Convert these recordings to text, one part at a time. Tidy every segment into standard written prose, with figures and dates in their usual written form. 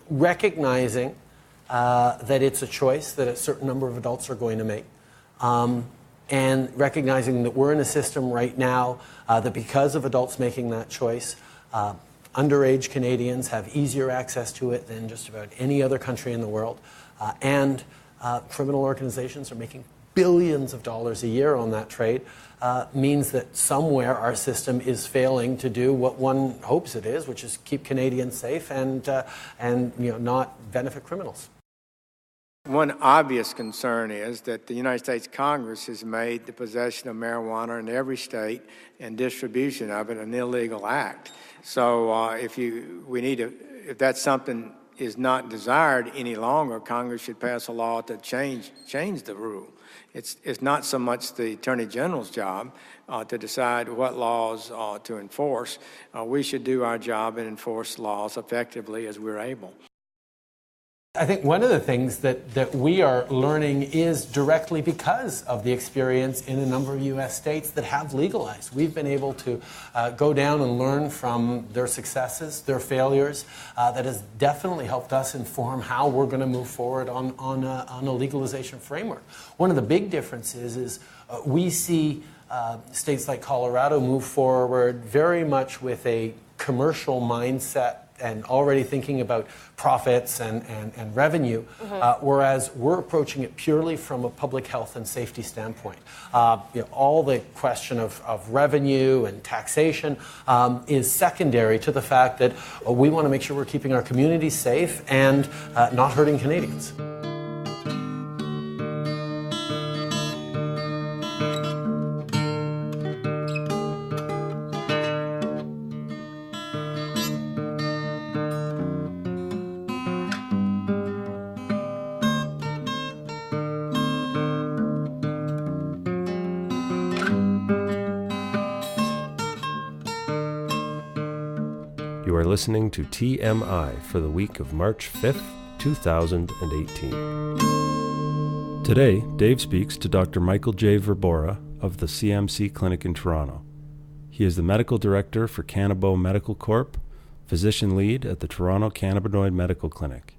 recognizing that it's a choice that a certain number of adults are going to make, and recognizing that we're in a system right now that because of adults making that choice, underage Canadians have easier access to it than just about any other country in the world, and criminal organizations are making billions of dollars a year on that trade, means that somewhere our system is failing to do what one hopes it is, which is keep Canadians safe and not benefit criminals. One obvious concern is that the United States Congress has made the possession of marijuana in every state and distribution of it an illegal act. So if that's something is not desired any longer, Congress should pass a law to change the rule. It's not so much the Attorney General's job to decide what laws to enforce. We should do our job and enforce laws effectively as we're able. I think one of the things that we are learning is directly because of the experience in a number of U.S. states that have legalized. We've been able to go down and learn from their successes, their failures. That has definitely helped us inform how we're going to move forward on a legalization framework. One of the big differences is we see states like Colorado move forward very much with a commercial mindset and already thinking about profits and revenue, whereas we're approaching it purely from a public health and safety standpoint. All the question of revenue and taxation is secondary to the fact that we want to make sure we're keeping our communities safe and not hurting Canadians. You are listening to TMI for the week of March 5th, 2018. Today, Dave speaks to Dr. Michael J. Verbora of the CMC Clinic in Toronto. He is the Medical Director for Canabo Medical Corp, Physician Lead at the Toronto Cannabinoid Medical Clinic.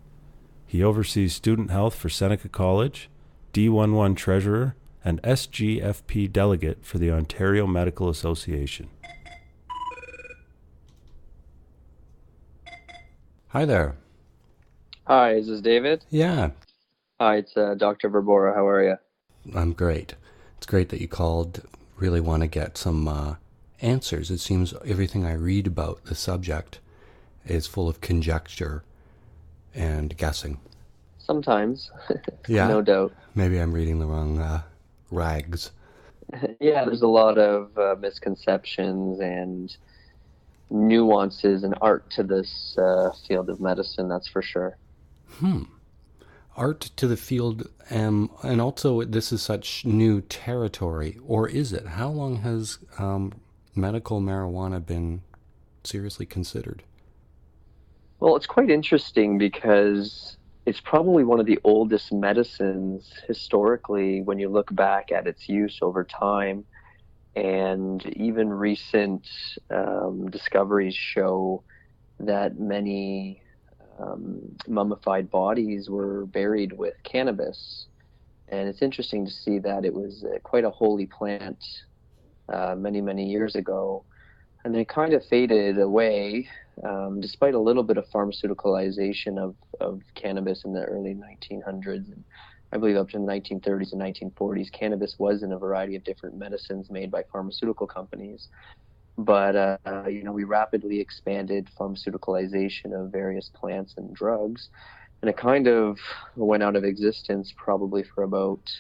He oversees student health for Seneca College, D11 Treasurer, and SGFP Delegate for the Ontario Medical Association. Hi there. Hi, is this David? Yeah. Hi, it's Dr. Verbora. How are you? I'm great. It's great that you called. Really want to get some answers. It seems everything I read about the subject is full of conjecture and guessing. Sometimes. Yeah. No doubt. Maybe I'm reading the wrong rags. Yeah, there's a lot of misconceptions and nuances and art to this field of medicine, that's for sure. Art to the field, and also this is such new territory, or is it? How long has medical marijuana been seriously considered? Well, it's quite interesting because it's probably one of the oldest medicines historically when you look back at its use over time. And even recent discoveries show that many mummified bodies were buried with cannabis. And it's interesting to see that it was quite a holy plant many, many years ago. And then it kind of faded away, despite a little bit of pharmaceuticalization of cannabis in the early 1900s. And I believe up to the 1930s and 1940s, cannabis was in a variety of different medicines made by pharmaceutical companies. But, we rapidly expanded pharmaceuticalization of various plants and drugs. And it kind of went out of existence probably for about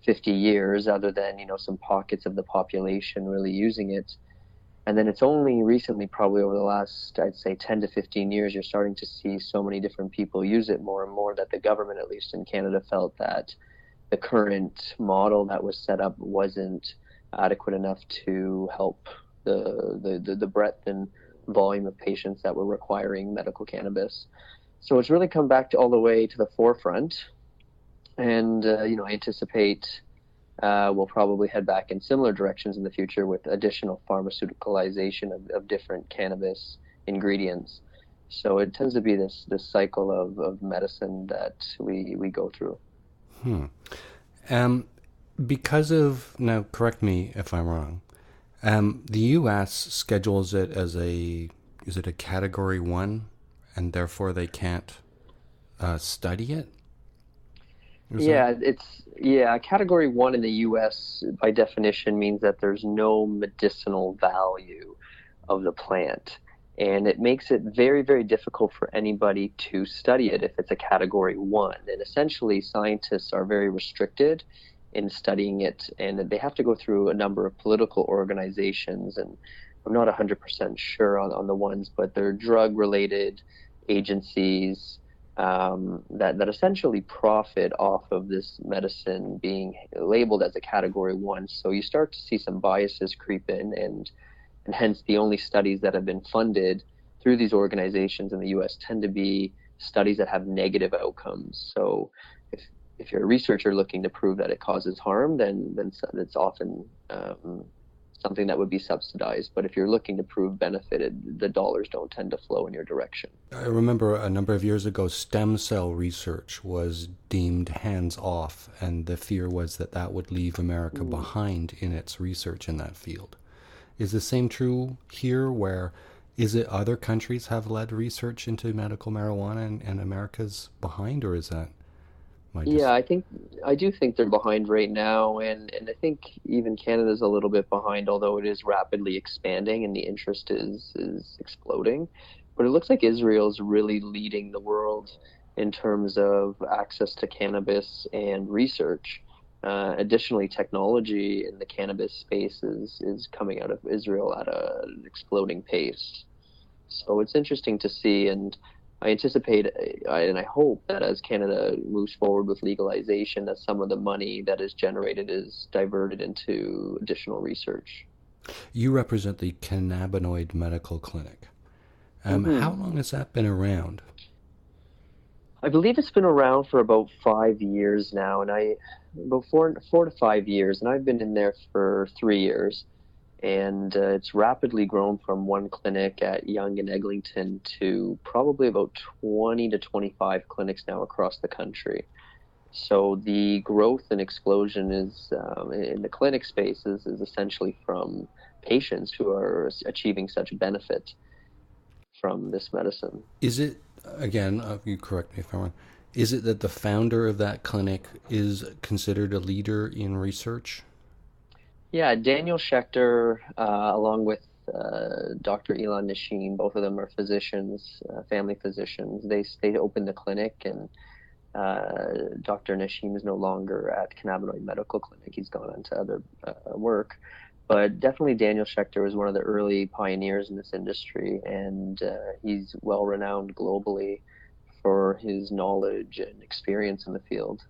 50 years, other than, some pockets of the population really using it. And then it's only recently, probably over the last, I'd say 10 to 15 years, you're starting to see so many different people use it more and more that the government, at least in Canada, felt that the current model that was set up wasn't adequate enough to help the breadth and volume of patients that were requiring medical cannabis. So it's really come back all the way to the forefront. And, I anticipate we'll probably head back in similar directions in the future with additional pharmaceuticalization of different cannabis ingredients. So it tends to be this cycle of medicine that we go through. Because of, now correct me if I'm wrong, the U.S. schedules it as is it a Category 1, and therefore they can't study it? Category 1 in the U.S. by definition means that there's no medicinal value of the plant. And it makes it very, very difficult for anybody to study it if it's a Category 1. And essentially, scientists are very restricted in studying it, and they have to go through a number of political organizations. And I'm not 100% sure on the ones, but they're drug-related agencies that essentially profit off of this medicine being labeled as a Category 1. So you start to see some biases creep in, and hence the only studies that have been funded through these organizations in the U.S. tend to be studies that have negative outcomes. So if you're a researcher looking to prove that it causes harm, then it's often something that would be subsidized. But if you're looking to prove benefit, the dollars don't tend to flow in your direction. I remember a number of years ago, stem cell research was deemed hands-off, and the fear was that would leave America behind in its research in that field. Is the same true here, where is it other countries have led research into medical marijuana and America's behind, or is that I do think they're behind right now, and I think even Canada's a little bit behind, although it is rapidly expanding and the interest is exploding. But it looks like Israel's really leading the world in terms of access to cannabis and research. Additionally, technology in the cannabis space is coming out of Israel at an exploding pace. So it's interesting to see, and I anticipate and I hope that as Canada moves forward with legalization, that some of the money that is generated is diverted into additional research. You represent the Cannabinoid Medical Clinic. How long has that been around? I believe it's been around for about 5 years now, and about 4 to 5 years, and I've been in there for 3 years. And it's rapidly grown from one clinic at Yonge and Eglinton to probably about 20 to 25 clinics now across the country. So the growth and explosion is in the clinic space is essentially from patients who are achieving such benefit from this medicine. Is it, again, you correct me if I'm wrong, is it that the founder of that clinic is considered a leader in research? Yeah, Daniel Schechter, along with Dr. Elon Nashim, both of them are physicians, family physicians. They opened the clinic, and Dr. Nashim is no longer at Cannabinoid Medical Clinic. He's gone on to other work. But definitely Daniel Schechter was one of the early pioneers in this industry, and he's well-renowned globally for his knowledge and experience in the field.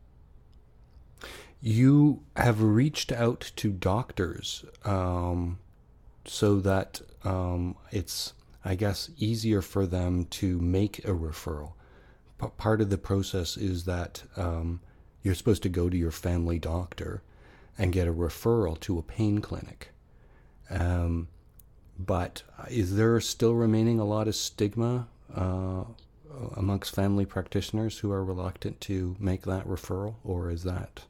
You have reached out to doctors so that it's, I guess, easier for them to make a referral. Part of the process is that you're supposed to go to your family doctor and get a referral to a pain clinic. But is there still remaining a lot of stigma amongst family practitioners who are reluctant to make that referral, or is that...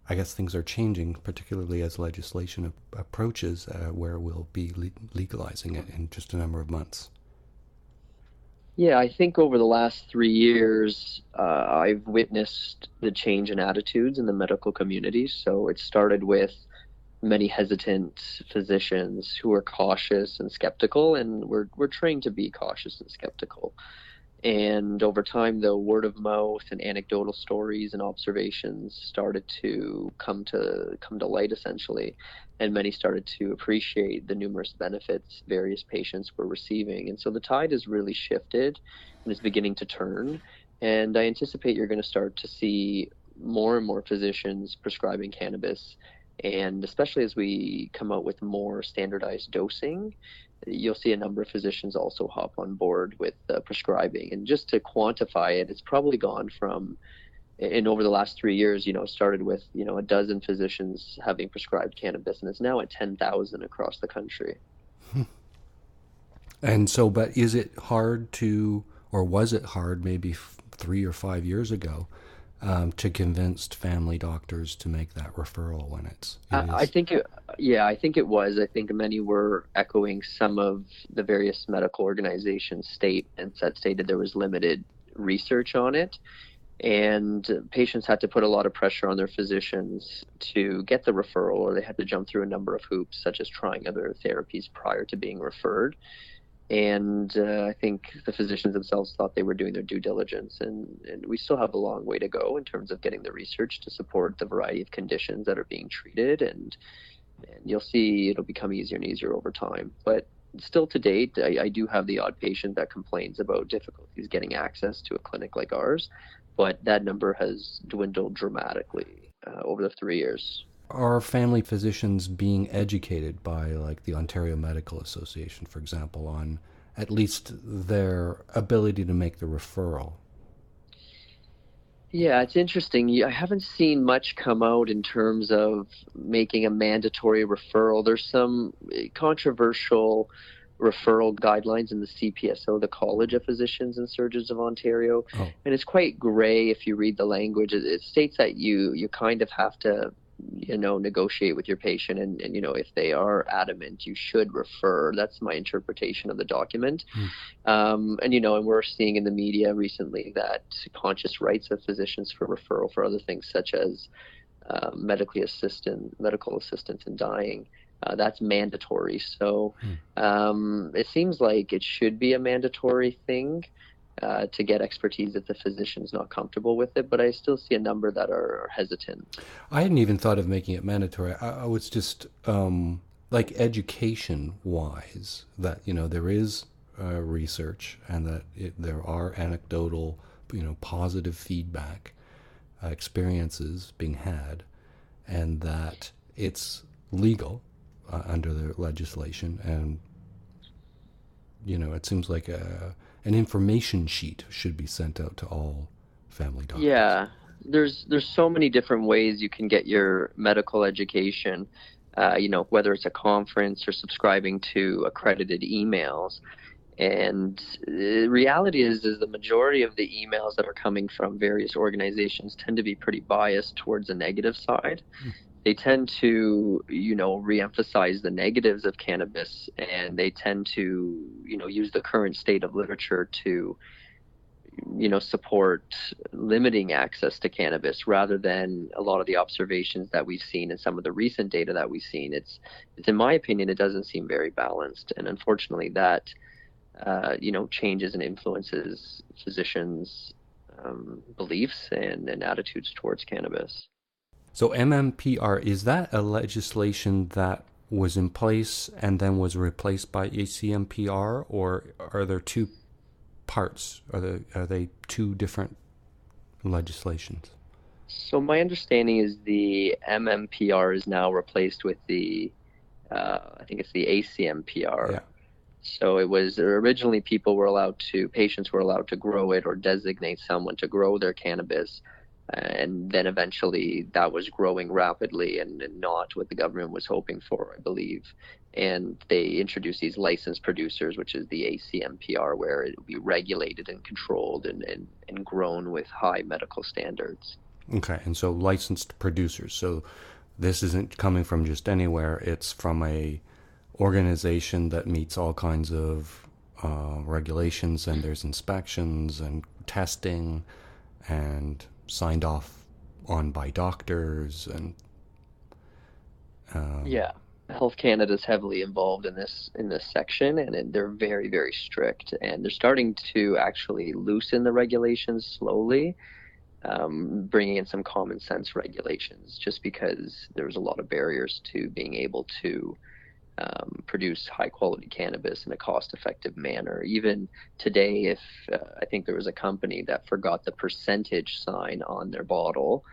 I guess things are changing, particularly as legislation approaches where we'll be legalizing it in just a number of months. Yeah, I think over the last 3 years, I've witnessed the change in attitudes in the medical community. So it started with many hesitant physicians who are cautious and skeptical, and we're trained to be cautious and skeptical. And over time, though, word of mouth and anecdotal stories and observations started to come to light, essentially, and many started to appreciate the numerous benefits various patients were receiving. And so the tide has really shifted and is beginning to turn. And I anticipate you're going to start to see more and more physicians prescribing cannabis. And especially as we come out with more standardized dosing, you'll see a number of physicians also hop on board with prescribing. And just to quantify it, it's probably gone from, and over the last 3 years, it started with, a dozen physicians having prescribed cannabis, and it's now at 10,000 across the country. And so, but is it hard to, or was it hard maybe 3 or 5 years ago, to convince family doctors to make that referral when it I is? think I think it was. I think many were echoing some of the various medical organizations' statements that stated there was limited research on it, and patients had to put a lot of pressure on their physicians to get the referral, or they had to jump through a number of hoops, such as trying other therapies prior to being referred. And I think the physicians themselves thought they were doing their due diligence, and we still have a long way to go in terms of getting the research to support the variety of conditions that are being treated, and you'll see it'll become easier and easier over time. But still to date, I do have the odd patient that complains about difficulties getting access to a clinic like ours, but that number has dwindled dramatically over the 3 years. Are family physicians being educated by, like, the Ontario Medical Association, for example, on at least their ability to make the referral? Yeah, it's interesting. I haven't seen much come out in terms of making a mandatory referral. There's some controversial referral guidelines in the CPSO, the College of Physicians and Surgeons of Ontario, Oh, and it's quite gray if you read the language. It states that you kind of have to, negotiate with your patient, and if they are adamant, you should refer. That's my interpretation of the document. And we're seeing in the media recently that conscious rights of physicians for referral for other things such as medical assistance in dying, that's mandatory. So it seems like it should be a mandatory thing to get expertise if the physician's not comfortable with it, but I still see a number that are hesitant. I hadn't even thought of making it mandatory. I was just, like, education-wise, that, there is research, and that there are anecdotal, positive feedback experiences being had, and that it's legal under the legislation, and it seems like an information sheet should be sent out to all family doctors. Yeah, there's so many different ways you can get your medical education, whether it's a conference or subscribing to accredited emails. And the reality is the majority of the emails that are coming from various organizations tend to be pretty biased towards the negative side. They tend to, reemphasize the negatives of cannabis, and they tend to, use the current state of literature to, support limiting access to cannabis rather than a lot of the observations that we've seen and some of the recent data that we've seen. It's in my opinion, it doesn't seem very balanced. And unfortunately that, changes and influences physicians' beliefs and attitudes towards cannabis. So MMPR, is that a legislation that was in place and then was replaced by ACMPR, or are there two parts? Are they two different legislations? So my understanding is the MMPR is now replaced with the, I think it's the ACMPR. Yeah. So it was originally patients were allowed to grow it or designate someone to grow their cannabis. And then eventually that was growing rapidly and not what the government was hoping for, I believe. And they introduced these licensed producers, which is the ACMPR, where it would be regulated and controlled and grown with high medical standards. Okay, and so licensed producers. So this isn't coming from just anywhere. It's from a organization that meets all kinds of regulations, and there's inspections and testing and signed off on by doctors, and yeah, Health Canada is heavily involved in this section, and they're very, very strict, and they're starting to actually loosen the regulations slowly, bringing in some common sense regulations, just because there's a lot of barriers to being able to produce high quality cannabis in a cost effective manner. Even today, if I think there was a company that forgot the percentage sign on their bottle,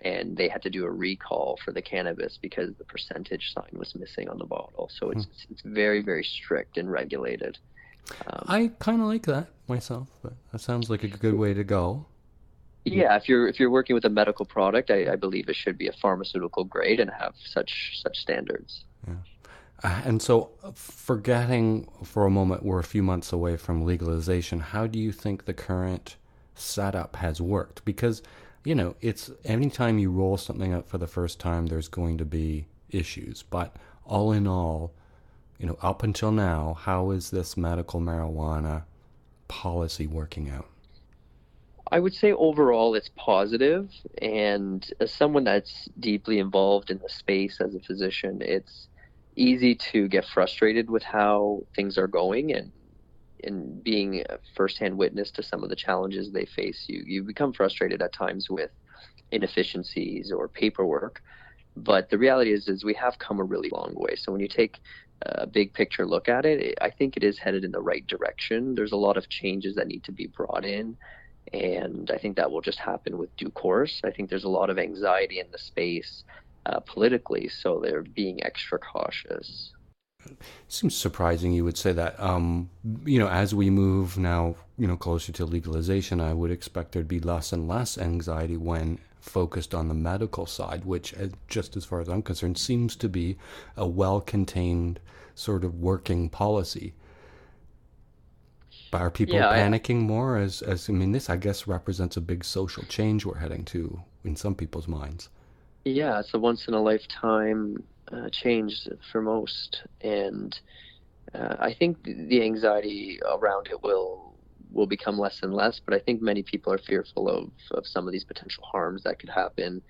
and they had to do a recall for the cannabis because the percentage sign was missing on the bottle. So it's very, very strict and regulated. I kind of like that myself, but that sounds like a good way to go. Yeah, if you're working with a medical product, I believe it should be a pharmaceutical grade and have such standards. Yeah. And so, forgetting for a moment we're a few months away from legalization, how do you think the current setup has worked? Because, it's anytime you roll something out for the first time, there's going to be issues. But all in all, up until now, how is this medical marijuana policy working out? I would say overall it's positive, and as someone that's deeply involved in the space as a physician, it's easy to get frustrated with how things are going, and being a firsthand witness to some of the challenges they face, you become frustrated at times with inefficiencies or paperwork. But the reality is we have come a really long way. So when you take a big picture look at it, I think it is headed in the right direction. There's a lot of changes that need to be brought in, and I think that will just happen with due course. I think there's a lot of anxiety in the space politically, so they're being extra cautious. Seems surprising you would say that. As we move now, closer to legalization, I would expect there'd be less and less anxiety when focused on the medical side, which, just as far as I'm concerned, seems to be a well-contained sort of working policy. But are people panicking more as this, I guess, represents a big social change we're heading to in some people's minds? Yeah, it's a once in a lifetime change for most, and I think the anxiety around it will become less and less. But I think many people are fearful of some of these potential harms that could happen.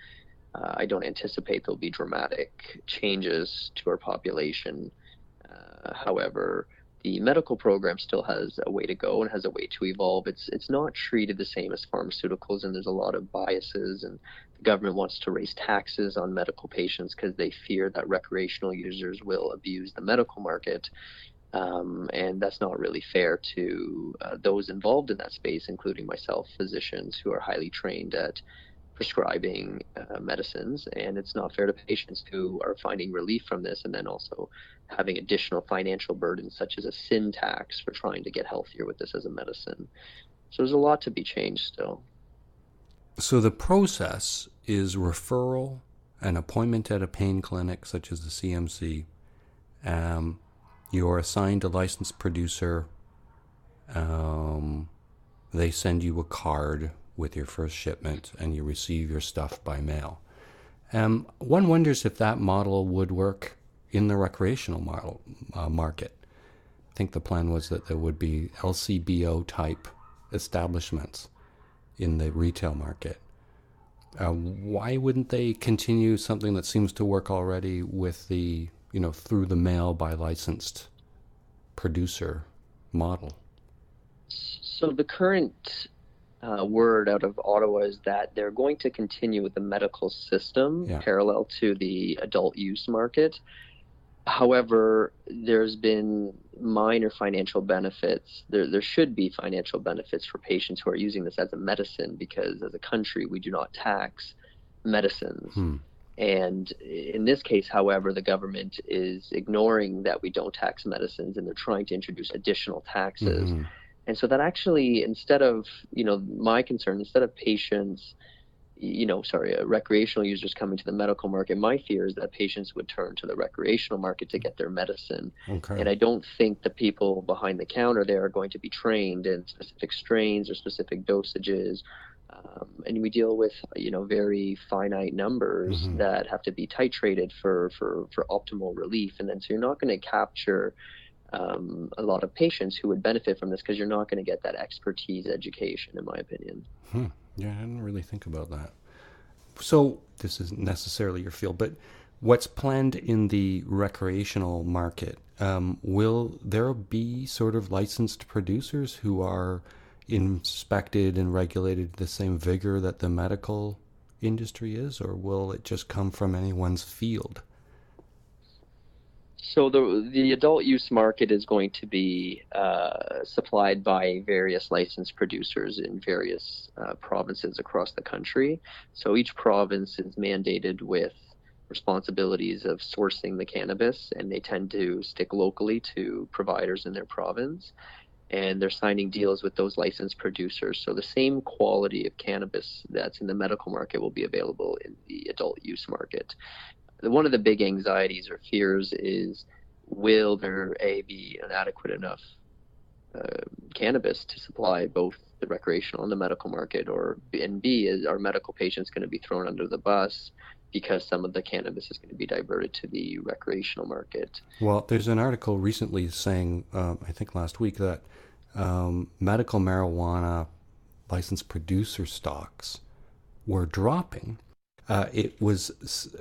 I don't anticipate there'll be dramatic changes to our population. However, the medical program still has a way to go and has a way to evolve. It's not treated the same as pharmaceuticals, and there's a lot of biases, and the government wants to raise taxes on medical patients because they fear that recreational users will abuse the medical market. And that's not really fair to those involved in that space, including myself, physicians who are highly trained at prescribing medicines, and it's not fair to patients who are finding relief from this and then also having additional financial burdens such as a sin tax for trying to get healthier with this as a medicine. So there's a lot to be changed still. So the process is referral, an appointment at a pain clinic such as the CMC. You're assigned a licensed producer. They send you a card with your first shipment, and you receive your stuff by mail. One wonders if that model would work in the recreational market. I think the plan was that there would be LCBO type establishments in the retail market. Why wouldn't they continue something that seems to work already with the, through the mail by licensed producer model? So the current word out of Ottawa is that they're going to continue with the medical system parallel to the adult use market. However, there's been minor financial benefits. There should be financial benefits for patients who are using this as a medicine, because as a country, we do not tax medicines. And in this case, however, the government is ignoring that we don't tax medicines, and they're trying to introduce additional taxes. And so that actually, instead of, my concern, instead of patients, recreational users coming to the medical market, my fear is that patients would turn to the recreational market to get their medicine. Okay. And I don't think the people behind the counter there are going to be trained in specific strains or specific dosages. And we deal with, very finite numbers that have to be titrated for optimal relief. And then so you're not going to capture a lot of patients who would benefit from this, because you're not going to get that expertise education, in my opinion. Yeah, I didn't really think about that. So this isn't necessarily your field, but what's planned in the recreational market? Will there be sort of licensed producers who are inspected and regulated to the same vigor that the medical industry is, or will it just come from anyone's field? So the adult use market is going to be supplied by various licensed producers in various provinces across the country. So each province is mandated with responsibilities of sourcing the cannabis, and they tend to stick locally to providers in their province. And they're signing deals with those licensed producers. So the same quality of cannabis that's in the medical market will be available in the adult use market. One of the big anxieties or fears is will there be an adequate enough cannabis to supply both the recreational and the medical market, and B, is our medical patients going to be thrown under the bus because some of the cannabis is going to be diverted to the recreational market? Well, there's an article recently saying, I think last week, that medical marijuana licensed producer stocks were dropping. It was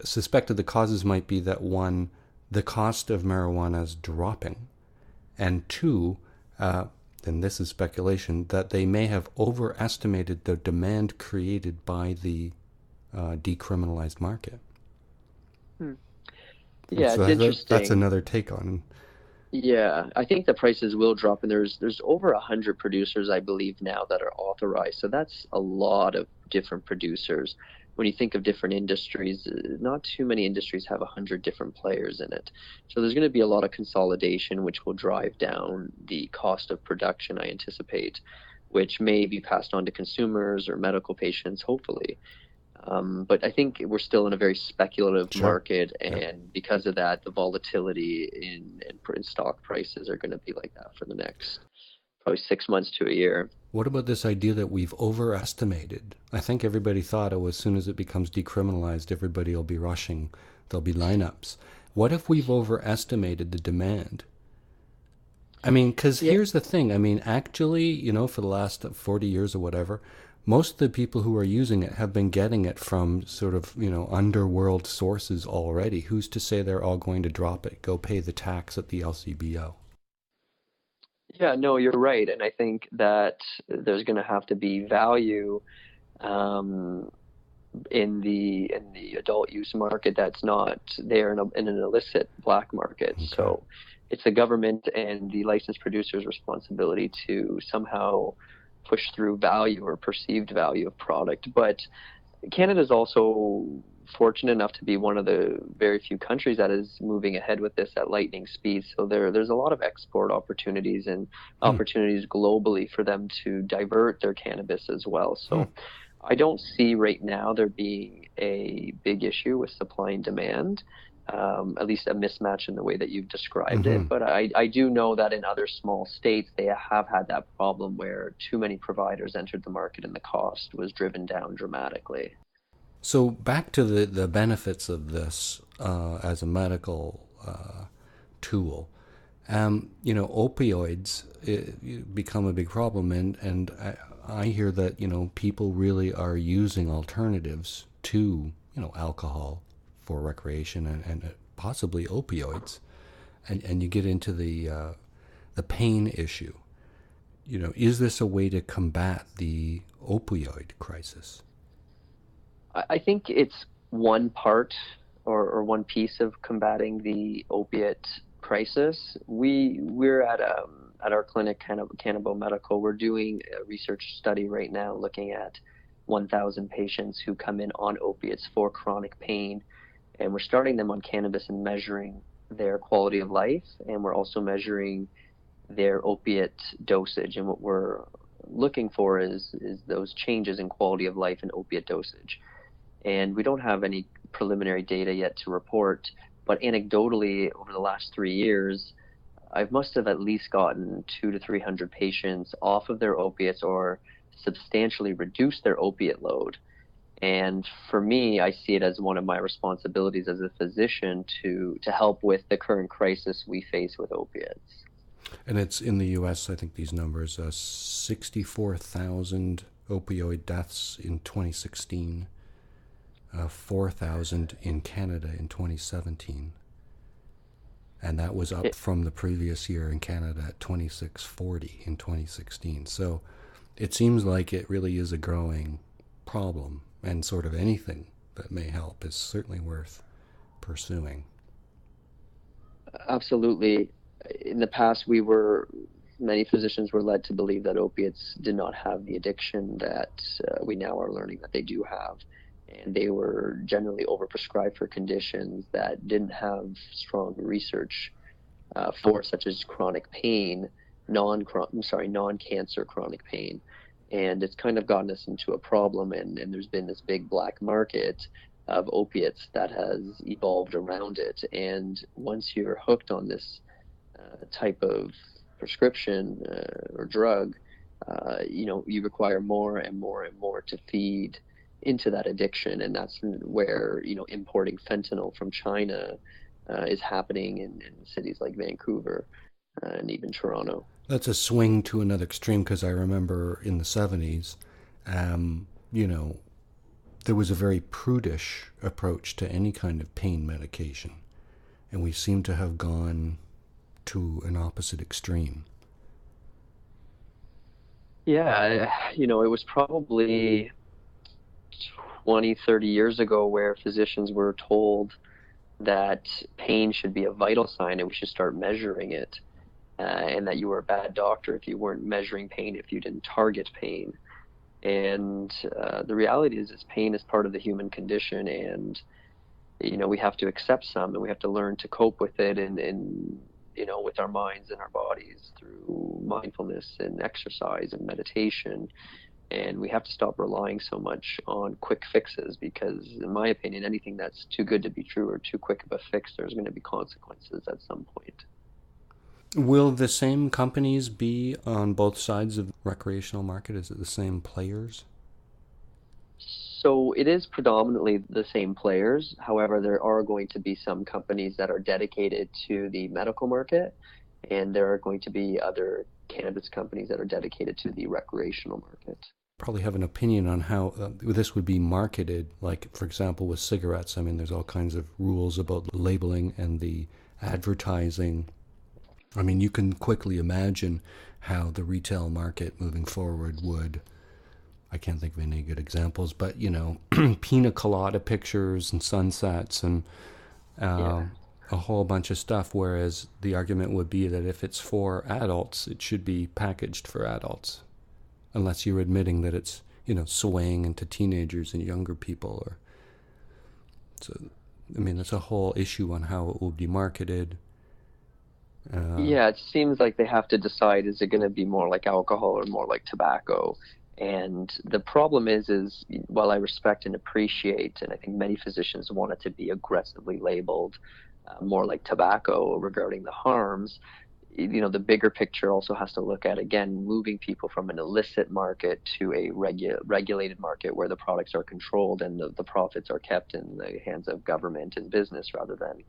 suspected the causes might be that, one, the cost of marijuana is dropping, and two, and this is speculation, that they may have overestimated the demand created by the decriminalized market. Yeah, so it's interesting. That's another take on. Yeah, I think the prices will drop, and there's over 100 producers, I believe, now that are authorized. So that's a lot of different producers. When you think of different industries, not too many industries have 100 different players in it. So there's going to be a lot of consolidation, which will drive down the cost of production, I anticipate, which may be passed on to consumers or medical patients, hopefully. But I think we're still in a very speculative market, and because of that, the volatility in stock prices are going to be like that for the next probably 6 months to a year. What about this idea that we've overestimated? I think everybody thought, as soon as it becomes decriminalized, everybody will be rushing. There'll be lineups. What if we've overestimated the demand? I mean, because here's the thing. I mean, actually, for the last 40 years or whatever, most of the people who are using it have been getting it from sort of, underworld sources already. Who's to say they're all going to drop it, go pay the tax at the LCBO? Yeah, no, you're right. And I think that there's going to have to be value in the adult use market that's not there in an illicit black market. Okay. So it's the government and the licensed producer's responsibility to somehow push through value or perceived value of product. But Canada is also fortunate enough to be one of the very few countries that is moving ahead with this at lightning speed. So there's a lot of export opportunities and opportunities globally for them to divert their cannabis as well. So I don't see right now there being a big issue with supply and demand, at least a mismatch in the way that you've described it. But I do know that in other small states, they have had that problem where too many providers entered the market and the cost was driven down dramatically. So back to the benefits of this as a medical tool. Opioids become a big problem, and I hear that people really are using alternatives to alcohol for recreation and possibly opioids, and you get into the pain issue. Is this a way to combat the opioid crisis? I think it's one part or one piece of combating the opiate crisis. We're at our clinic, Canabo Medical. We're doing a research study right now looking at 1,000 patients who come in on opiates for chronic pain, and we're starting them on cannabis and measuring their quality of life, and we're also measuring their opiate dosage. And what we're looking for is those changes in quality of life and opiate dosage. And we don't have any preliminary data yet to report, but anecdotally, over the last 3 years, I must have at least gotten 200 to 300 patients off of their opiates or substantially reduced their opiate load. And for me, I see it as one of my responsibilities as a physician to help with the current crisis we face with opiates. And it's in the U.S., I think these numbers, 64,000 opioid deaths in 2016. 4,000 in Canada in 2017, and that was up from the previous year in Canada at 2,640 in 2016. So it seems like it really is a growing problem, and sort of anything that may help is certainly worth pursuing. Absolutely. In the past, many physicians were led to believe that opiates did not have the addiction that we now are learning that they do have. And they were generally overprescribed for conditions that didn't have strong research for, such as chronic pain, non-cancer chronic pain. And it's kind of gotten us into a problem, and there's been this big black market of opiates that has evolved around it. And once you're hooked on this type of prescription or drug, you require more and more and more to feed into that addiction. And that's where, importing fentanyl from China is happening in cities like Vancouver and even Toronto. That's a swing to another extreme, because I remember in the 70s, there was a very prudish approach to any kind of pain medication. And we seem to have gone to an opposite extreme. Yeah, it was probably 20, 30 years ago where physicians were told that pain should be a vital sign and we should start measuring it, and that you were a bad doctor if you weren't measuring pain, if you didn't target pain. And the reality is pain is part of the human condition, and we have to accept some, and we have to learn to cope with it, and with our minds and our bodies through mindfulness and exercise and meditation. And we have to stop relying so much on quick fixes, because in my opinion, anything that's too good to be true or too quick of a fix, there's going to be consequences at some point. Will the same companies be on both sides of the recreational market? Is it the same players? So it is predominantly the same players. However, there are going to be some companies that are dedicated to the medical market, and there are going to be other cannabis companies that are dedicated to the recreational market. Probably have an opinion on how this would be marketed. Like, for example, with cigarettes, I mean, there's all kinds of rules about labeling and the advertising. I mean, you can quickly imagine how the retail market moving forward would, I can't think of any good examples, but, pina colada pictures and sunsets and a whole bunch of stuff, whereas the argument would be that if it's for adults, it should be packaged for adults, unless you're admitting that it's, swaying into teenagers and younger people. That's a whole issue on how it will be marketed. It seems like they have to decide, is it going to be more like alcohol or more like tobacco? And the problem is while I respect and appreciate, and I think many physicians want it to be aggressively labeled more like tobacco regarding the harms, the bigger picture also has to look at, again, moving people from an illicit market to a regulated market where the products are controlled and the profits are kept in the hands of government and business rather than,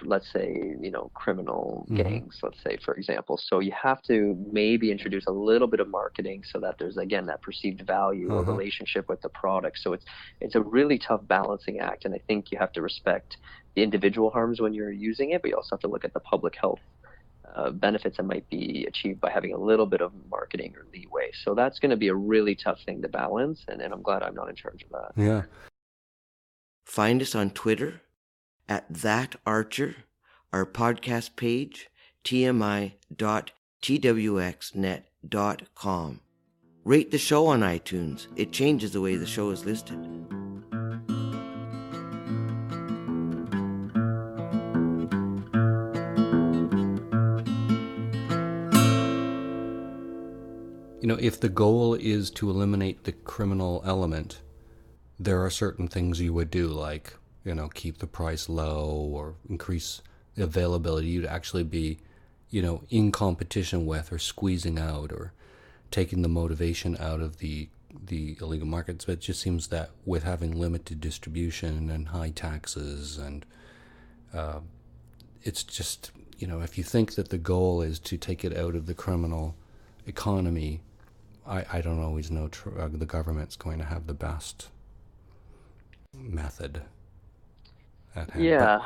let's say, criminal gangs, let's say, for example. So you have to maybe introduce a little bit of marketing so that there's, again, that perceived value or relationship with the product. So it's a really tough balancing act. And I think you have to respect the individual harms when you're using it, but you also have to look at the public health benefits that might be achieved by having a little bit of marketing or leeway. So that's going to be a really tough thing to balance. And I'm glad I'm not in charge of that. Yeah. Find us on Twitter @thatarcher, our podcast page, tmi.twxnet.com. Rate the show on iTunes. It changes the way the show is listed. If the goal is to eliminate the criminal element, there are certain things you would do, like, keep the price low or increase the availability. You'd actually be, in competition with or squeezing out or taking the motivation out of the illegal markets. But it just seems that with having limited distribution and high taxes and it's just, if you think that the goal is to take it out of the criminal economy, I don't always know the government's going to have the best method at hand. Yeah,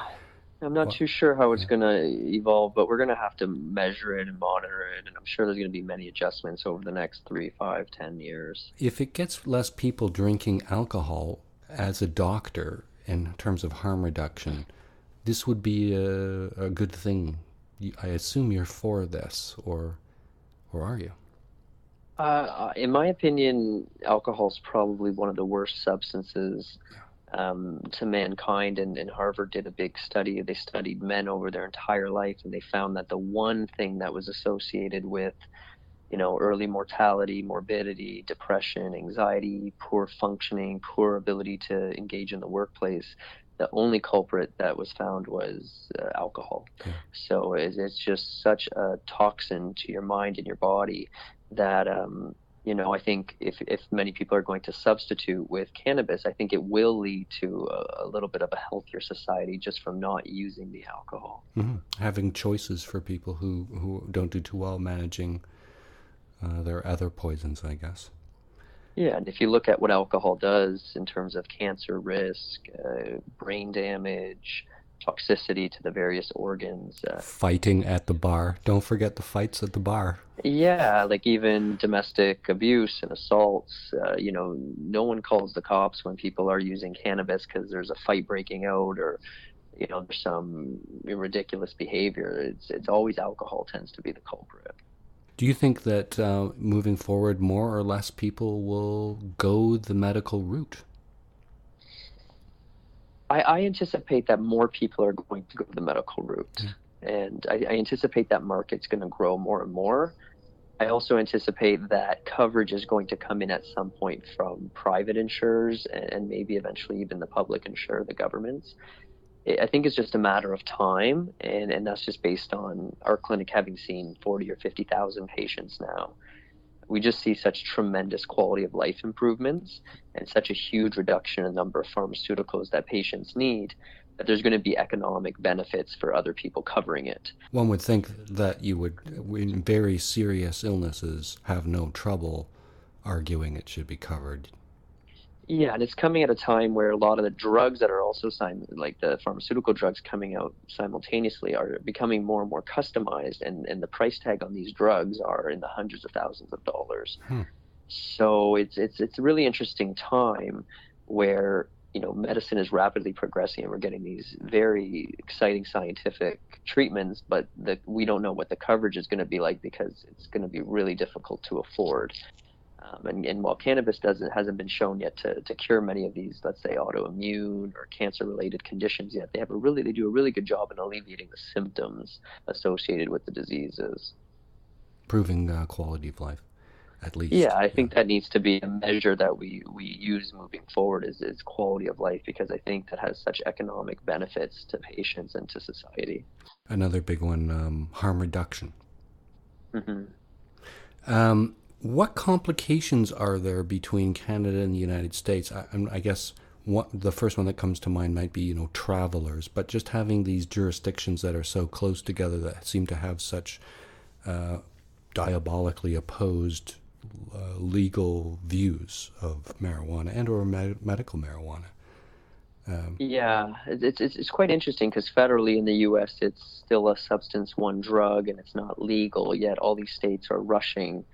I'm not too sure how it's going to evolve, but we're going to have to measure it and monitor it, and I'm sure there's going to be many adjustments over the next 3, 5, 10 years. If it gets less people drinking alcohol, as a doctor, in terms of harm reduction, this would be a good thing. I assume you're for this, or are you? In my opinion, alcohol is probably one of the worst substances to mankind, and Harvard did a big study. They studied men over their entire life, and they found that the one thing that was associated with early mortality, morbidity, depression, anxiety, poor functioning, poor ability to engage in the workplace. The only culprit that was found was alcohol. Yeah. So it's just such a toxin to your mind and your body that, I think if many people are going to substitute with cannabis, I think it will lead to a little bit of a healthier society just from not using the alcohol. Mm-hmm. Having choices for people who don't do too well managing their other poisons, I guess. Yeah, and if you look at what alcohol does in terms of cancer risk, brain damage, toxicity to the various organs. Fighting at the bar. Don't forget the fights at the bar. Yeah, like even domestic abuse and assaults. No one calls the cops when people are using cannabis because there's a fight breaking out or, there's some ridiculous behavior. It's always alcohol tends to be the culprit. Do you think that moving forward, more or less people will go the medical route? I anticipate that more people are going to go the medical route. And I anticipate that market's going to grow more and more. I also anticipate that coverage is going to come in at some point from private insurers and maybe eventually even the public insurer, the governments. I think it's just a matter of time, and that's just based on our clinic having seen 40 or 50,000 patients now. We just see such tremendous quality of life improvements and such a huge reduction in the number of pharmaceuticals that patients need that there's going to be economic benefits for other people covering it. One would think that you would, in very serious illnesses, have no trouble arguing it should be covered. Yeah, and it's coming at a time where a lot of the drugs that are also like the pharmaceutical drugs coming out simultaneously are becoming more and more customized, and the price tag on these drugs are in the hundreds of thousands of dollars. So it's a really interesting time where medicine is rapidly progressing and we're getting these very exciting scientific treatments, but we don't know what the coverage is going to be like because it's going to be really difficult to afford. And while cannabis hasn't been shown yet to cure many of these, let's say, autoimmune or cancer-related conditions yet, they do a really good job in alleviating the symptoms associated with the diseases. Improving quality of life, at least. Yeah, I think that needs to be a measure that we use moving forward is quality of life, because I think that has such economic benefits to patients and to society. Another big one, harm reduction. Mm-hmm. What complications are there between Canada and the United States? I guess the first one that comes to mind might be, travelers, but just having these jurisdictions that are so close together that seem to have such diabolically opposed legal views of marijuana and or medical marijuana. Yeah, it's quite interesting because federally in the U.S. it's still a substance one drug and it's not legal, yet all these states are rushing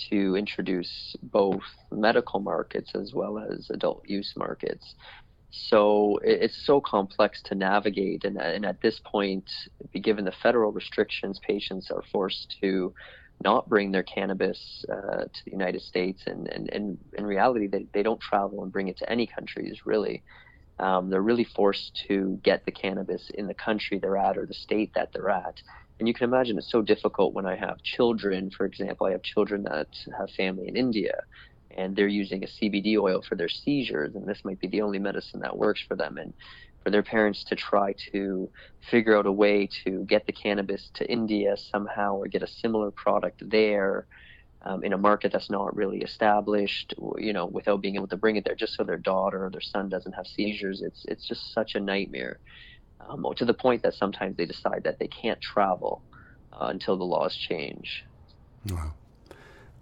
to introduce both medical markets as well as adult use markets. So it's so complex to navigate. And at this point, given the federal restrictions, patients are forced to not bring their cannabis to the United States. And in reality, they don't travel and bring it to any countries, really. They're really forced to get the cannabis in the country they're at or the state that they're at. And you can imagine it's so difficult when I have children. For example, I have children that have family in India, and they're using a CBD oil for their seizures, and this might be the only medicine that works for them. And for their parents to try to figure out a way to get the cannabis to India somehow or get a similar product there in a market that's not really established, without being able to bring it there just so their daughter or their son doesn't have seizures, it's just such a nightmare. To the point that sometimes they decide that they can't travel until the laws change. Wow.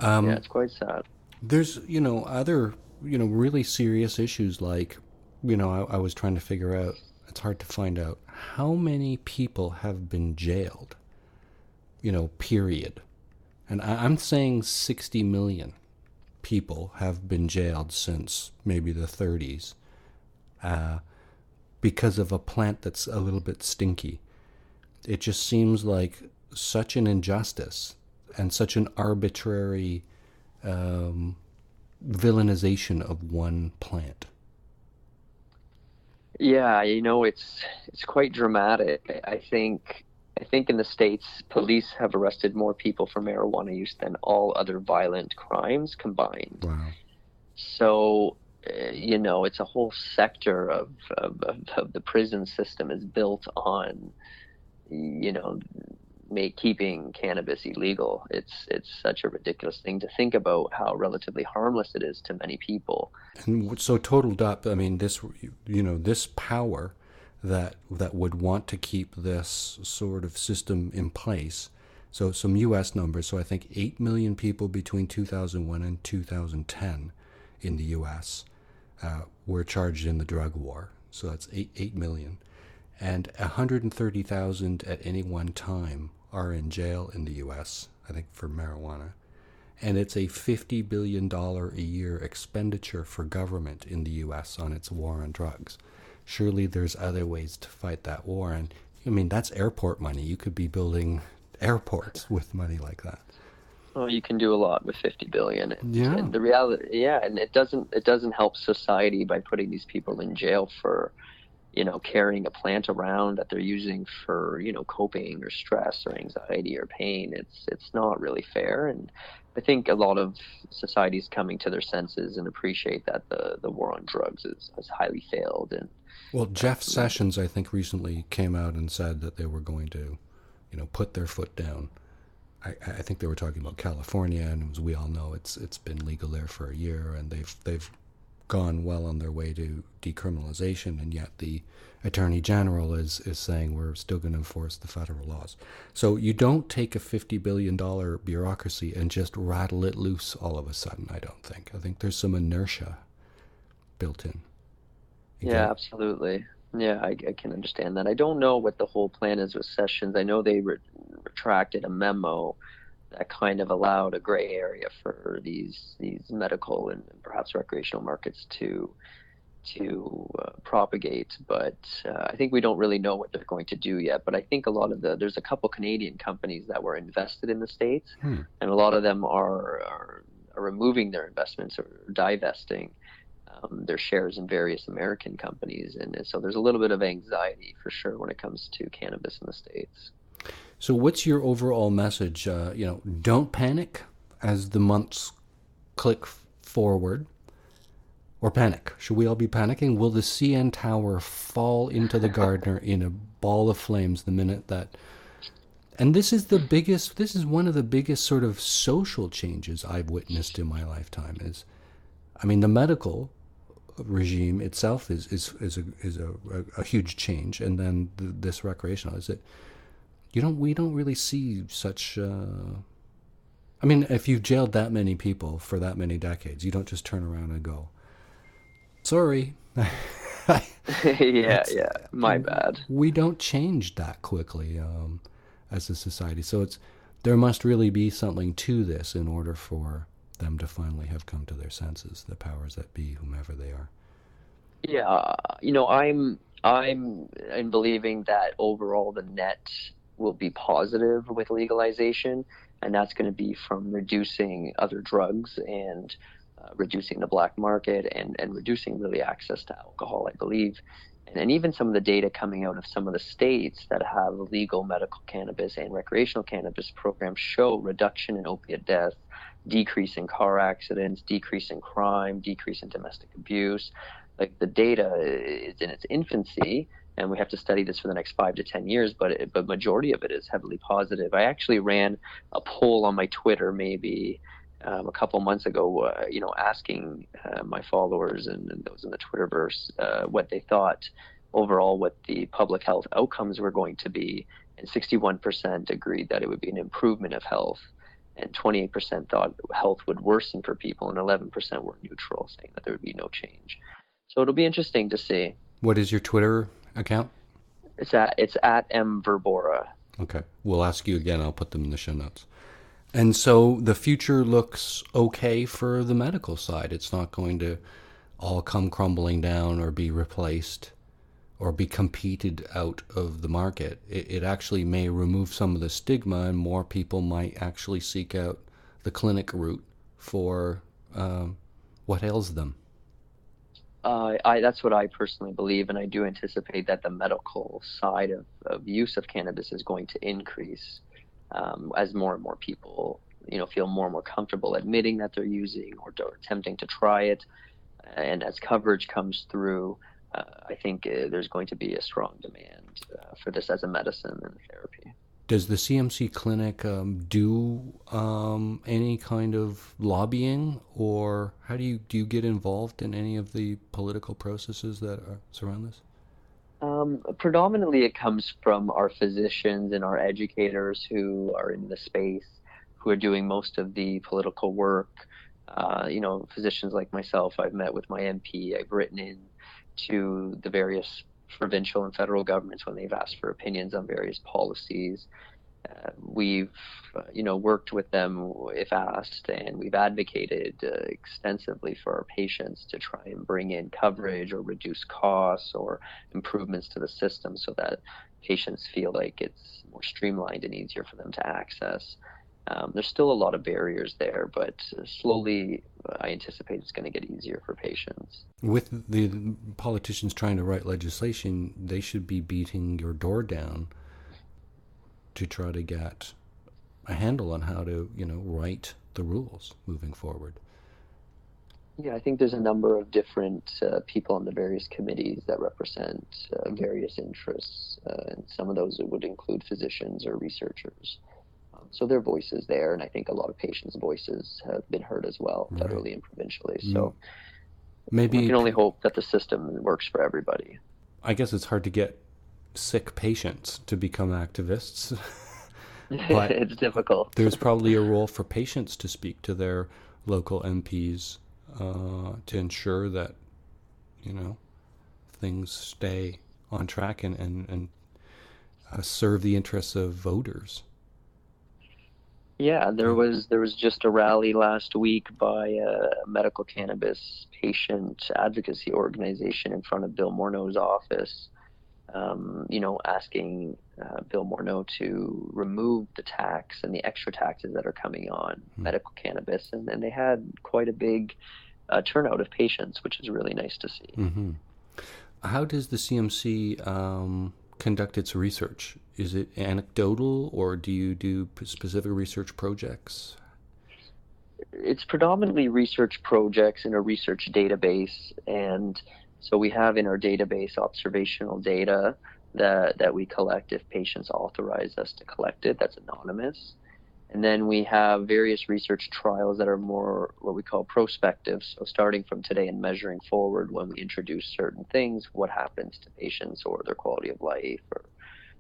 Yeah, it's quite sad. There's, other, really serious issues like, I was trying to figure out, it's hard to find out, how many people have been jailed, period. And I'm saying 60 million people have been jailed since maybe the 30s. Because of a plant that's a little bit stinky. It just seems like such an injustice and such an arbitrary villainization of one plant. Yeah, it's quite dramatic. I think I think in the States, police have arrested more people for marijuana use than all other violent crimes combined. Wow. So, it's a whole sector of the prison system is built on, keeping cannabis illegal. It's such a ridiculous thing to think about how relatively harmless it is to many people. And so totaled up, I mean, this power that would want to keep this sort of system in place. So some U.S. numbers. So I think 8 million people between 2001 and 2010 in the U.S. Were charged in the drug war. So that's 8 million. And 130,000 at any one time are in jail in the U.S., I think, for marijuana. And it's a $50 billion a year expenditure for government in the U.S. on its war on drugs. Surely there's other ways to fight that war. And I mean, that's airport money. You could be building airports with money like that. Well, you can do a lot with 50 billion. Yeah. And the reality, and it doesn't help society by putting these people in jail for, carrying a plant around that they're using for, coping or stress or anxiety or pain. It's not really fair. And I think a lot of society is coming to their senses and appreciate that the war on drugs has highly failed. And well, Jeff Sessions, I think, recently came out and said that they were going to, put their foot down. I think they were talking about California, and as we all know, it's been legal there for a year, and they've gone well on their way to decriminalization, and yet the Attorney General is saying we're still going to enforce the federal laws. So you don't take a $50 billion bureaucracy and just rattle it loose all of a sudden, I don't think. I think there's some inertia built in. Yeah, absolutely. Yeah, I can understand that. I don't know what the whole plan is with Sessions. I know they retracted a memo that kind of allowed a gray area for these medical and perhaps recreational markets to propagate, but I think we don't really know what they're going to do yet. But I think there's a couple Canadian companies that were invested in the States, and a lot of them are removing their investments or divesting their shares in various American companies, and so there's a little bit of anxiety for sure when it comes to cannabis in the States. So what's your overall message? Don't panic as the months click forward. Or panic. Should we all be panicking? Will the CN Tower fall into the Gardner in a ball of flames the minute that... And this is one of the biggest sort of social changes I've witnessed in my lifetime. The medical regime itself is a huge change, and then this recreational is it. We don't really see such. If you've jailed that many people for that many decades, you don't just turn around and go, "Sorry." yeah, my bad. We don't change that quickly as a society, so there must really be something to this in order for them to finally have come to their senses, the powers that be, whomever they are. Yeah, I'm in believing that overall the net will be positive with legalization, and that's going to be from reducing other drugs and reducing the black market and reducing really access to alcohol, I believe. And even some of the data coming out of some of the states that have legal medical cannabis and recreational cannabis programs show reduction in opiate death, decrease in car accidents, decrease in crime, decrease in domestic abuse. Like, the data is in its infancy, and we have to study this for the next 5 to 10 years, but majority of it is heavily positive. I actually ran a poll on my Twitter maybe a couple months ago, asking my followers and those in the Twitterverse what they thought overall what the public health outcomes were going to be, and 61% agreed that it would be an improvement of health, and 28% thought health would worsen for people, and 11% were neutral, saying that there would be no change. So it'll be interesting to see. What is your Twitter account? It's at Verbora. Okay. We'll ask you again. I'll put them in the show notes. And so the future looks okay for the medical side. It's not going to all come crumbling down or be replaced or be competed out of the market. It actually may remove some of the stigma, and more people might actually seek out the clinic route for what ails them. That's what I personally believe, and I do anticipate that the medical side of use of cannabis is going to increase as more and more people, feel more and more comfortable admitting that they're using or attempting to try it, and as coverage comes through, I think there's going to be a strong demand for this as a medicine and a therapy. Does the CMC Clinic do any kind of lobbying, or how do you get involved in any of the political processes that surround this? Predominantly, it comes from our physicians and our educators who are in the space, who are doing most of the political work. Physicians like myself, I've met with my MP, I've written in to the various provincial and federal governments when they've asked for opinions on various policies. We've, worked with them if asked, and we've advocated extensively for our patients to try and bring in coverage or reduce costs or improvements to the system so that patients feel like it's more streamlined and easier for them to access. There's still a lot of barriers there, but slowly I anticipate it's going to get easier for patients. With the politicians trying to write legislation, they should be beating your door down to try to get a handle on how to, write the rules moving forward. Yeah, I think there's a number of different people on the various committees that represent various interests, and some of those would include physicians or researchers. So their voices there, and I think a lot of patients' voices have been heard as well, federally and provincially. So maybe we can only hope that the system works for everybody. I guess it's hard to get sick patients to become activists. But it's difficult. There's probably a role for patients to speak to their local MPs to ensure that, things stay on track and serve the interests of voters. Yeah, there was just a rally last week by a medical cannabis patient advocacy organization in front of Bill Morneau's office, asking Bill Morneau to remove the tax and the extra taxes that are coming on medical cannabis. And they had quite a big turnout of patients, which is really nice to see. Mm-hmm. How does the CMC conduct its research? Is it anecdotal, or do you do specific research projects? It's predominantly research projects in a research database, and so we have in our database observational data that we collect if patients authorize us to collect it. That's anonymous. And then we have various research trials that are more what we call prospective. So starting from today and measuring forward, when we introduce certain things, what happens to patients or their quality of life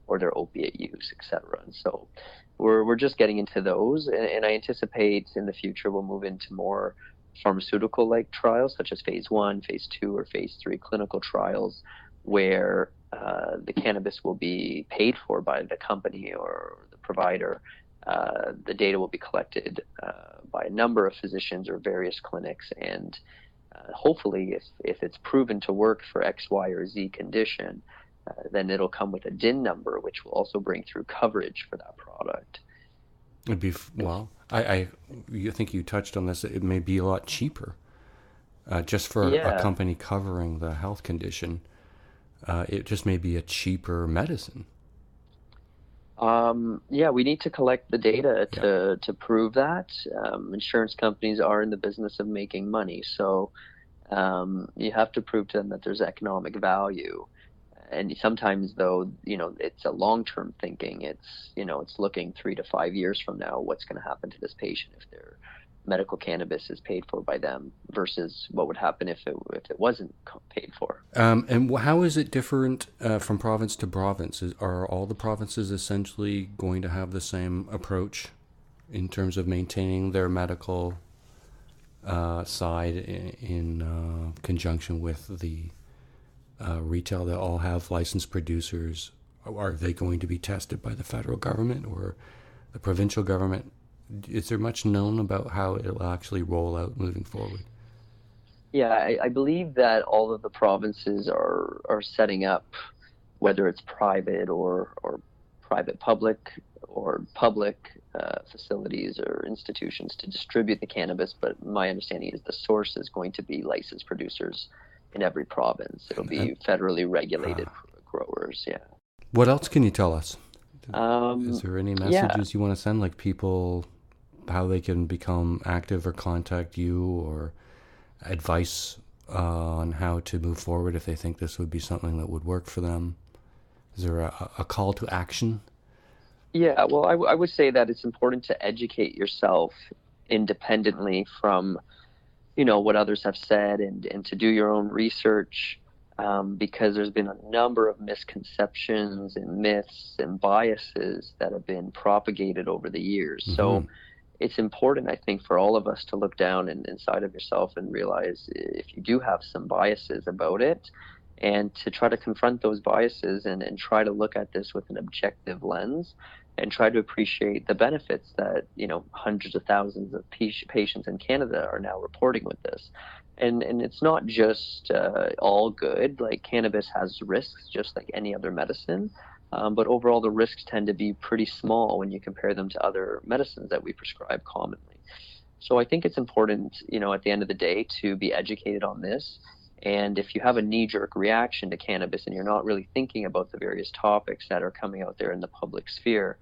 or their opiate use, et cetera. And so we're just getting into those. And I anticipate in the future we'll move into more pharmaceutical-like trials, such as phase 1, phase 2, or phase 3 clinical trials, where the cannabis will be paid for by the company or the provider. The data will be collected by a number of physicians or various clinics, and hopefully if it's proven to work for X, Y, or Z condition, then it'll come with a DIN number, which will also bring through coverage for that product. It'd be, well, I think you touched on this, it may be a lot cheaper just for a company covering the health condition. It just may be a cheaper medicine. We need to collect the data to prove that. Insurance companies are in the business of making money, so you have to prove to them that there's economic value. And sometimes, though, it's a long-term thinking. It's looking 3 to 5 years from now, what's going to happen to this patient if their medical cannabis is paid for by them versus what would happen if it wasn't paid for. And how is it different from province to province? Are all the provinces essentially going to have the same approach in terms of maintaining their medical side in conjunction with the retail? They all have licensed producers. Are they going to be tested by the federal government or the provincial government? Is there much known about how it'll actually roll out moving forward? Yeah, I believe that all of the provinces are setting up, whether it's private or private-public or public facilities or institutions to distribute the cannabis. But my understanding is the source is going to be licensed producers in every province. It'll be federally regulated growers. Yeah. What else can you tell us? Um, Is there any yeah. messages you want to send, like people, how they can become active or contact you, or advice on how to move forward if they think this would be something that would work for them? Is there a call to action? Yeah, well, I would say that it's important to educate yourself independently from, what others have said, and to do your own research, because there's been a number of misconceptions and myths and biases that have been propagated over the years. Mm-hmm. So it's important, I think, for all of us to look down inside of yourself and realize if you do have some biases about it, and to try to confront those biases and try to look at this with an objective lens and try to appreciate the benefits that, hundreds of thousands of patients in Canada are now reporting with this. And it's not just all good. Like, cannabis has risks just like any other medicine. But overall, the risks tend to be pretty small when you compare them to other medicines that we prescribe commonly. So I think it's important, at the end of the day, to be educated on this. And if you have a knee-jerk reaction to cannabis and you're not really thinking about the various topics that are coming out there in the public sphere,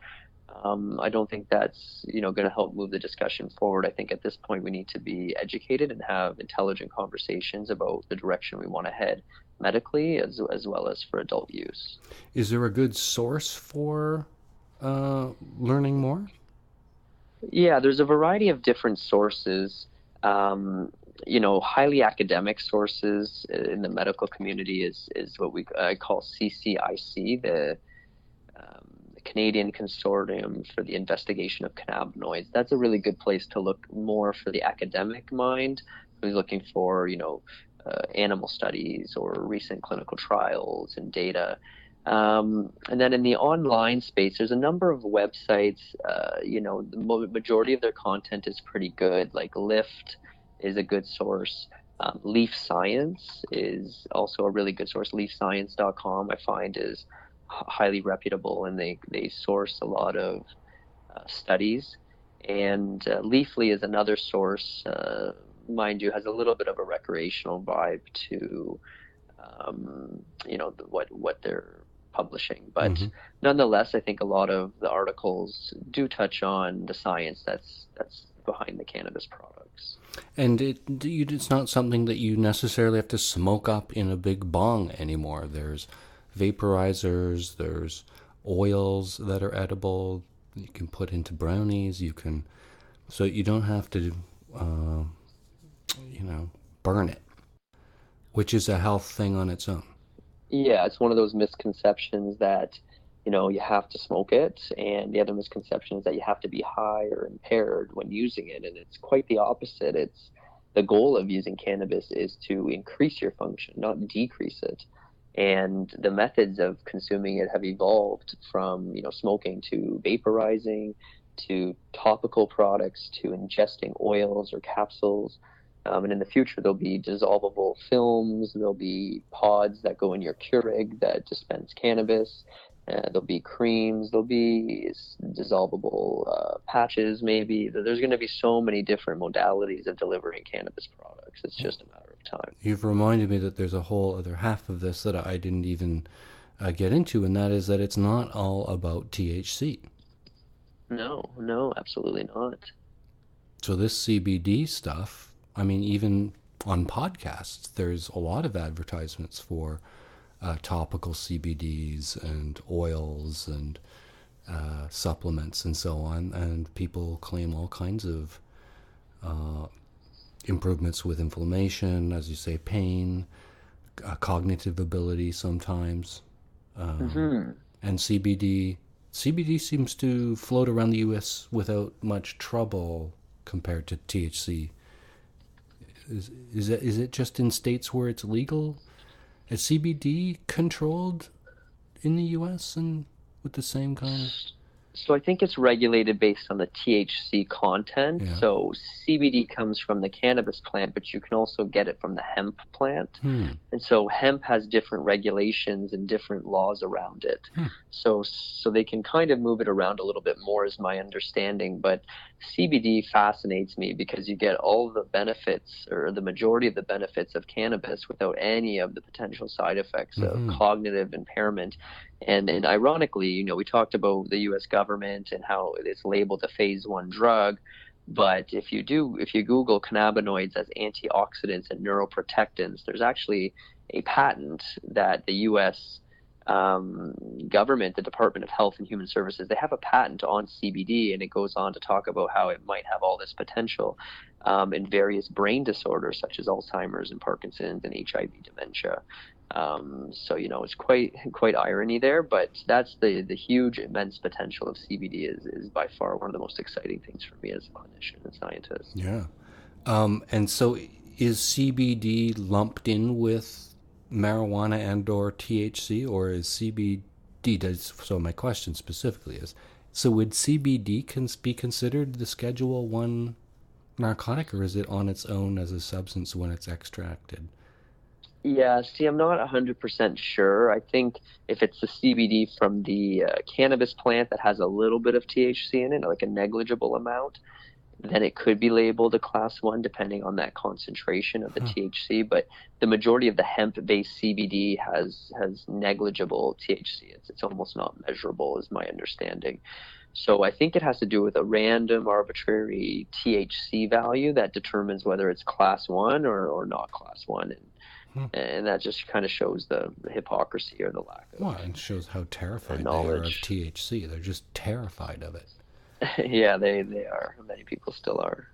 I don't think that's, going to help move the discussion forward. I think at this point we need to be educated and have intelligent conversations about the direction we want to head medically as well as for adult use. Is there a good source for learning more? Yeah, there's a variety of different sources. Highly academic sources in the medical community is what I call CCIC, the Canadian Consortium for the Investigation of Cannabinoids. That's a really good place to look more for the academic mind who's looking for, animal studies or recent clinical trials and data. And then in the online space, there's a number of websites. The majority of their content is pretty good. Like Lift is a good source. Leaf Science is also a really good source. LeafScience.com I find is highly reputable, and they source a lot of studies. And Leafly is another source, mind you, has a little bit of a recreational vibe to what they're publishing. But nonetheless, I think a lot of the articles do touch on the science that's behind the cannabis products. And it's not something that you necessarily have to smoke up in a big bong anymore. There's vaporizers, there's oils that are edible, you can put into brownies, so you don't have to, burn it, which is a health thing on its own. Yeah, it's one of those misconceptions that, you have to smoke it, and the other misconception is that you have to be high or impaired when using it, and it's quite the opposite. It's the goal of using cannabis is to increase your function, not decrease it. And the methods of consuming it have evolved from, smoking to vaporizing, to topical products, to ingesting oils or capsules. And in the future, there'll be dissolvable films. There'll be pods that go in your Keurig that dispense cannabis. There'll be creams. There'll be dissolvable patches, maybe. There's going to be so many different modalities of delivering cannabis products. It's just a matter of time. You've reminded me that there's a whole other half of this that I didn't even get into, and that is that it's not all about THC. No, absolutely not. So this CBD stuff, even on podcasts, there's a lot of advertisements for topical CBDs and oils and supplements and so on, and people claim all kinds of improvements with inflammation, as you say, pain, cognitive ability sometimes, and CBD seems to float around the U.S. without much trouble compared to THC. Is it just in states where it's legal? Is CBD controlled in the U.S. and with the same kind of... So I think it's regulated based on the THC content. Yeah. So CBD comes from the cannabis plant, but you can also get it from the hemp plant. And so hemp has different regulations and different laws around it. So they can kind of move it around a little bit more, is my understanding. But CBD fascinates me because you get all the benefits, or the majority of the benefits of cannabis, without any of the potential side effects of cognitive impairment. And ironically, we talked about the U.S. government and how it's labeled a phase 1 drug. But if you Google cannabinoids as antioxidants and neuroprotectants, there's actually a patent that the U.S. Government, the Department of Health and Human Services, they have a patent on CBD, and it goes on to talk about how it might have all this potential in various brain disorders such as Alzheimer's and Parkinson's and HIV dementia. So it's quite irony there, but that's the huge, immense potential of CBD is by far one of the most exciting things for me as a clinician and scientist. Yeah. And so is CBD lumped in with marijuana and or THC, or is CBD, so my question specifically is, so would CBD be considered the Schedule 1 narcotic, or is it on its own as a substance when it's extracted? Yeah, see, I'm not 100% sure. I think if it's the CBD from the cannabis plant that has a little bit of THC in it, like a negligible amount, then it could be labeled a class 1 depending on that concentration of the THC. But the majority of the hemp-based CBD has negligible THC. It's almost not measurable, is my understanding. So I think it has to do with a random, arbitrary THC value that determines whether it's class 1 or not class 1. And that just kind of shows the hypocrisy or the lack of knowledge. And shows how terrified they are of THC. They're just terrified of it. Yeah, they are. Many people still are.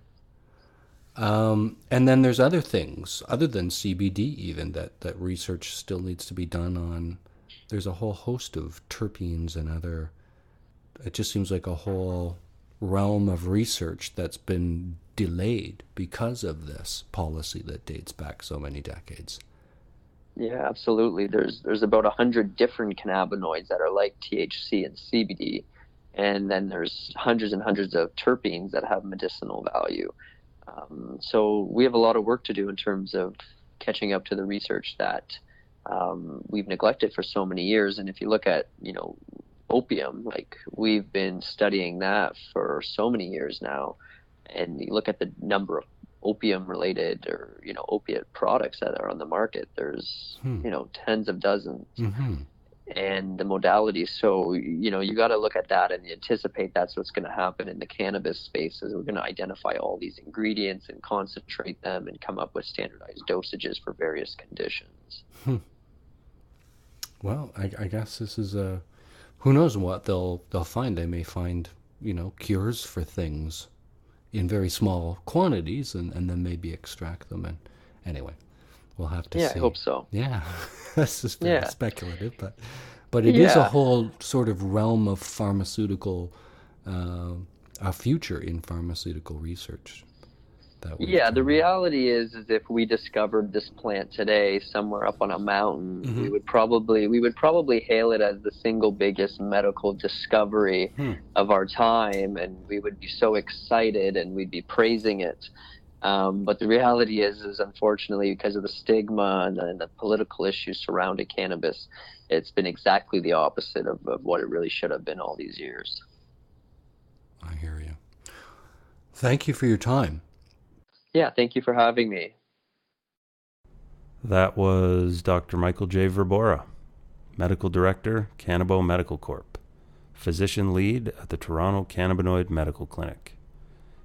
And then there's other things, other than CBD even, that research still needs to be done on. There's a whole host of terpenes and other. It just seems like a whole realm of research that's been delayed because of this policy that dates back so many decades. Yeah, absolutely. There's about 100 different cannabinoids that are like THC and CBD. And then there's hundreds and hundreds of terpenes that have medicinal value. So we have a lot of work to do in terms of catching up to the research that we've neglected for so many years. And if you look at, opium, like we've been studying that for so many years now. And you look at the number of opium-related or, opiate products that are on the market, there's, tens of dozens. And the modalities. So, you got to look at that and anticipate that's what's going to happen in the cannabis space, is we're going to identify all these ingredients and concentrate them and come up with standardized dosages for various conditions. Well, I guess this is who knows what they'll find. They may find, cures for things in very small quantities and then maybe extract them. And anyway, we'll have to see. Yeah, I hope so. Yeah, that's just very speculative, but it is a whole sort of realm of pharmaceutical, a future in pharmaceutical research. The reality is if we discovered this plant today somewhere up on a mountain, we would probably hail it as the single biggest medical discovery of our time, and we would be so excited and we'd be praising it. But the reality is unfortunately, because of the stigma and the political issues surrounding cannabis, it's been exactly the opposite of what it really should have been all these years. I hear you. Thank you for your time. Yeah, thank you for having me. That was Dr. Michael J. Verbora, Medical Director, Canabo Medical Corp, Physician Lead at the Toronto Cannabinoid Medical Clinic.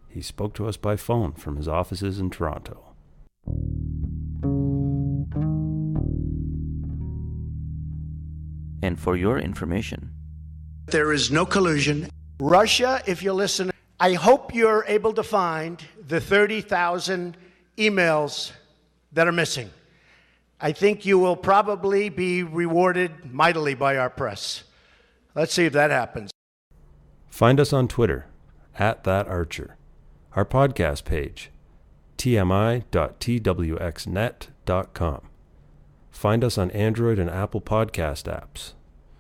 He spoke to us by phone from his offices in Toronto. And for your information, there is no collusion. Russia, if you listen, I hope you're able to find the 30,000 emails that are missing. I think you will probably be rewarded mightily by our press. Let's see if that happens. Find us on Twitter, @thatarcher. Our podcast page, tmi.twxnet.com. Find us on Android and Apple podcast apps.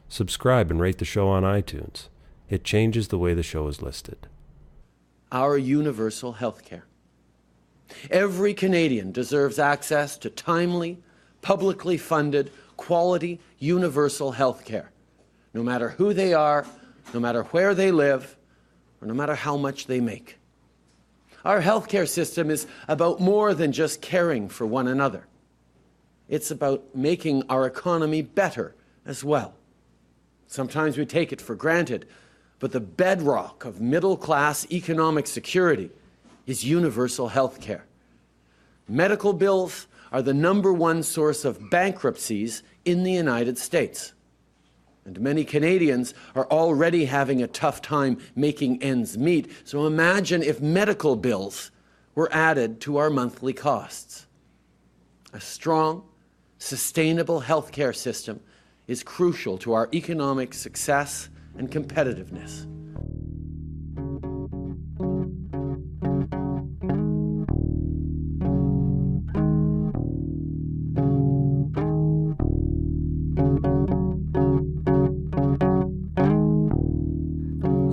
Subscribe and rate the show on iTunes. It changes the way the show is listed. Our universal health care. Every Canadian deserves access to timely, publicly funded, quality, universal health care, no matter who they are, no matter where they live, or no matter how much they make. Our healthcare system is about more than just caring for one another. It's about making our economy better as well. Sometimes we take it for granted, but the bedrock of middle-class economic security is universal health care. Medical bills are the #1 source of bankruptcies in the United States. And many Canadians are already having a tough time making ends meet, so imagine if medical bills were added to our monthly costs. A strong, sustainable healthcare system is crucial to our economic success and competitiveness.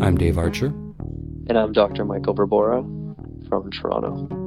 I'm Dave Archer. And I'm Dr. Michael Verbora from Toronto.